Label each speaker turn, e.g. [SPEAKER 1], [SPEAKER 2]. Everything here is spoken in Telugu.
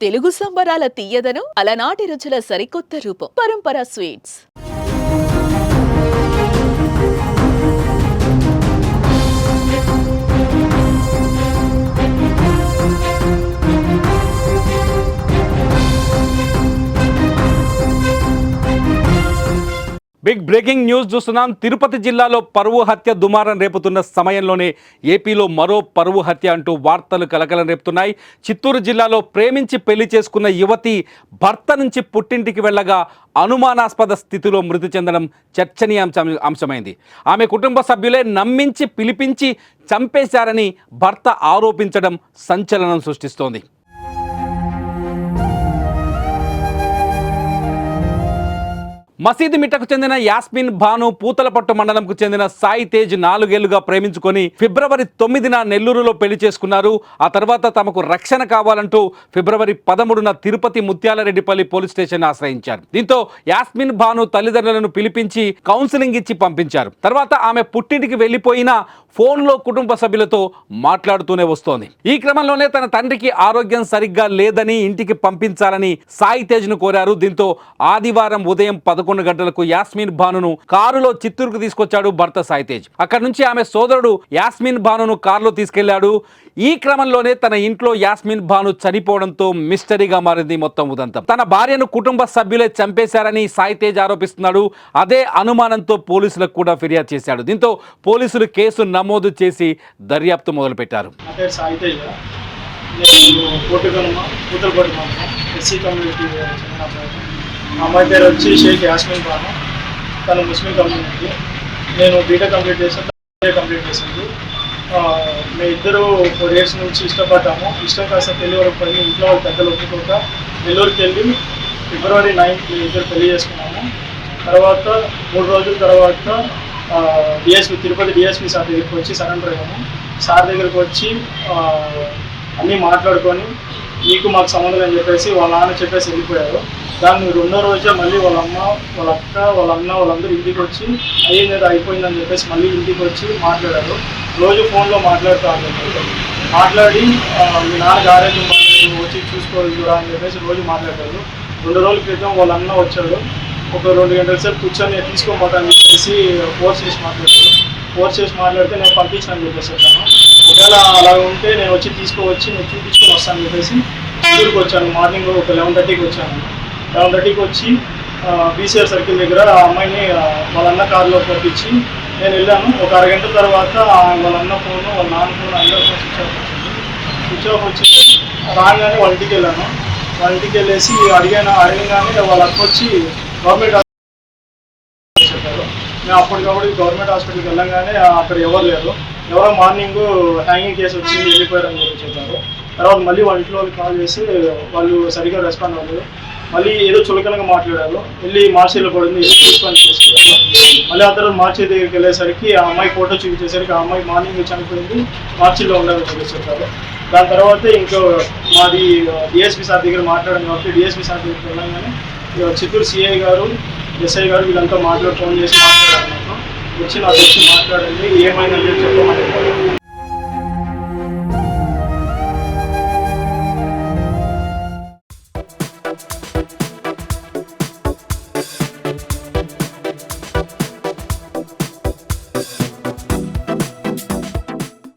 [SPEAKER 1] తెలుగు సంబరాల తీయదనం అలనాటి రుచుల సరికొత్త రూపం పరంపర స్వీట్స్.
[SPEAKER 2] బిగ్ బ్రేకింగ్ న్యూస్ చూస్తున్నాం. తిరుపతి జిల్లాలో పరువు హత్య దుమారం రేపుతున్న సమయంలోనే ఏపీలో మరో పరువు హత్య అంటూ వార్తలు కలకలం రేపుతున్నాయి. చిత్తూరు జిల్లాలో ప్రేమించి పెళ్లి చేసుకున్న యువతి భర్త నుంచి పుట్టింటికి వెళ్ళగా అనుమానాస్పద స్థితిలో మృతి చెందడం చర్చనీయాంశమైంది. ఆమె కుటుంబ సభ్యులే నమ్మించి పిలిపించి చంపేశారని భర్త ఆరోపించడం సంచలనం సృష్టిస్తోంది. మసీదు మిట్టకు చెందిన యాస్మిన్ భాను పూతలపట్టు మండలంకు చెందిన సాయి తేజ్ 4 ఏళ్లుగా ప్రేమించుకొని ఫిబ్రవరి 9న నెల్లూరులో పెళ్లి చేసుకున్నారు. ఆ తర్వాత తమకు రక్షణ కావాలంటూ ఫిబ్రవరి 13న తిరుపతి ముత్యాలరెడ్డిపల్లి పోలీస్ స్టేషన్ ఆశ్రయించారు. దీంతో యాస్మిన్ భాను తల్లిదండ్రులను పిలిపించి కౌన్సిలింగ్ ఇచ్చి పంపించారు. తర్వాత ఆమె పుట్టింటికి వెళ్లిపోయినా ఫోన్లో కుటుంబ సభ్యులతో మాట్లాడుతూనే వస్తోంది. ఈ క్రమంలోనే తన తండ్రికి ఆరోగ్యం సరిగ్గా లేదని ఇంటికి పంపించాలని సాయి తేజ్ను కోరారు. దీంతో ఆదివారం ఉదయం 11 గంటలకు యాస్మిన్ భానును కారులో చిత్తూరుకు తీసుకొచ్చాడు భర్త సాయి తేజ్. అక్కడి నుంచి ఆమె సోదరుడు యాస్మిన్ భానును కారులో తీసుకెళ్లాడు. ఈ క్రమంలోనే తన ఇంట్లో యాస్మిన్ భాను చనిపోవడంతో మిస్టరీగా మారింది మొత్తం ఉదంతం. తన భార్యను కుటుంబ సభ్యులే చంపేశారని సాయి తేజ్ ఆరోపిస్తున్నాడు. అదే అనుమానంతో పోలీసులకు కూడా ఫిర్యాదు చేశాడు. దీంతో పోలీసులు కేసు నమోదు చేసి దర్యాప్తు మొదలుపెట్టారు.
[SPEAKER 3] అమ్మాయి పేరు వచ్చి షేక్ యాస్మిన్ భాను. తను ముస్లిం కమ్యూనిటీ. నేను బీటెక్ కంప్లీట్ చేశాను, కంప్లీట్ చేసింది. మేము ఇద్దరు 4 years నుంచి ఇష్టపడ్డాము. ఇష్టం కాస్త పెళ్లి వరకు పడి ఇంట్లో వాళ్ళు పెద్దలు ఒప్పుకోక నెల్లూరుకి వెళ్ళి ఫిబ్రవరి 9th మేము ఇద్దరు పెళ్లి చేసుకున్నాము. తర్వాత 3 రోజుల తర్వాత తిరుపతి డిఎస్పీ సార్ దగ్గరికి వచ్చి సరెండర్ అయ్యాము. సార్ దగ్గరికి వచ్చి అన్నీ మాట్లాడుకొని మీకు మాకు సంబంధం అని చెప్పేసి వాళ్ళ నాన్న చెప్పేసి వెళ్ళిపోయారు. దాన్ని 2వ రోజే మళ్ళీ వాళ్ళ అమ్మ, వాళ్ళ అక్క, వాళ్ళ అన్న వాళ్ళందరూ ఇంటికి వచ్చి అయ్యింది ఏదో అయిపోయిందని చెప్పేసి మళ్ళీ ఇంటికి వచ్చి మాట్లాడారు. రోజు ఫోన్లో మాట్లాడుతూ మాట్లాడి మీ నాన్నకి ఆరోగ్యం బాగాలేదు వచ్చి చూసుకోవాలి అని చెప్పేసి రోజు మాట్లాడారు. 2 రోజుల క్రితం వాళ్ళ అన్న వచ్చాడు. ఒక 2 గంటల సేపు కూర్చొని తీసుకోపోతాను చెప్పేసి ఫోర్స్ చేసి మాట్లాడారు. ఫోర్స్ చేసి మాట్లాడితే నేను పంపించాను చెప్పేసి చెప్పాను. ఒకవేళ అలా ఉంటే నేను వచ్చి తీసుకువచ్చి నేను చూపించుకొని వస్తాను చెప్పేసి చిత్తూరుకు వచ్చాను. మార్నింగ్ ఒక 11:30కి వచ్చాను. 11:30కి వచ్చి బీసీఆర్ సర్కిల్ దగ్గర ఆ అమ్మాయిని వాళ్ళ అన్న కారులో పంపించి నేను వెళ్ళాను. ఒక అరగంట తర్వాత వాళ్ళ అన్న ఫోను, వాళ్ళ నాన్న ఫోన్, అందరి ఫోన్ స్విచ్ ఆఫ్ వచ్చింది. రాగానే వాళ్ళ ఇంటికి వెళ్ళాను. వాళ్ళ ఇంటికి వెళ్ళేసి అడగగానే వాళ్ళ అక్క వచ్చి గవర్నమెంట్ హాస్పిటల్ చెప్పారు. మేము అప్పటికప్పుడు గవర్నమెంట్ హాస్పిటల్కి వెళ్ళగానే అక్కడ ఎవరు లేరు. ఎవరో మార్నింగ్ హ్యాంగింగ్ కేసు వచ్చింది వెళ్ళిపోయారని చెప్పి చెప్పారు. తర్వాత మళ్ళీ వాళ్ళ ఇంట్లో వాళ్ళకి కాల్ చేసి వాళ్ళు సరిగ్గా రెస్పాండ్ అవ్వలేదు. మళ్ళీ ఏదో చులకనగా మాట్లాడారు. వెళ్ళి మార్చిలో పడింది తీసుకొని చేసుకున్నారు. మళ్ళీ ఆ తర్వాత మార్చి దగ్గరికి వెళ్ళేసరికి ఆ అమ్మాయి ఫోటో చూపించేసరికి ఆ అమ్మాయి మార్నింగ్ చనిపోయింది, మార్చిలో ఉండాలని చెప్పేసి చెప్పారు. దాని తర్వాత ఇంకో మాది డిఎస్పీ సార్ దగ్గర మాట్లాడాను కాబట్టి డిఎస్పీ సార్ దగ్గరికి వెళ్ళగానే చిత్తూరు సిఐ గారు, ఎస్ఐ గారు వీళ్ళంతా ఫోన్ చేసి మాట్లాడారు. నాకు వచ్చి మాట్లాడండి ఏమైందని చెప్పమని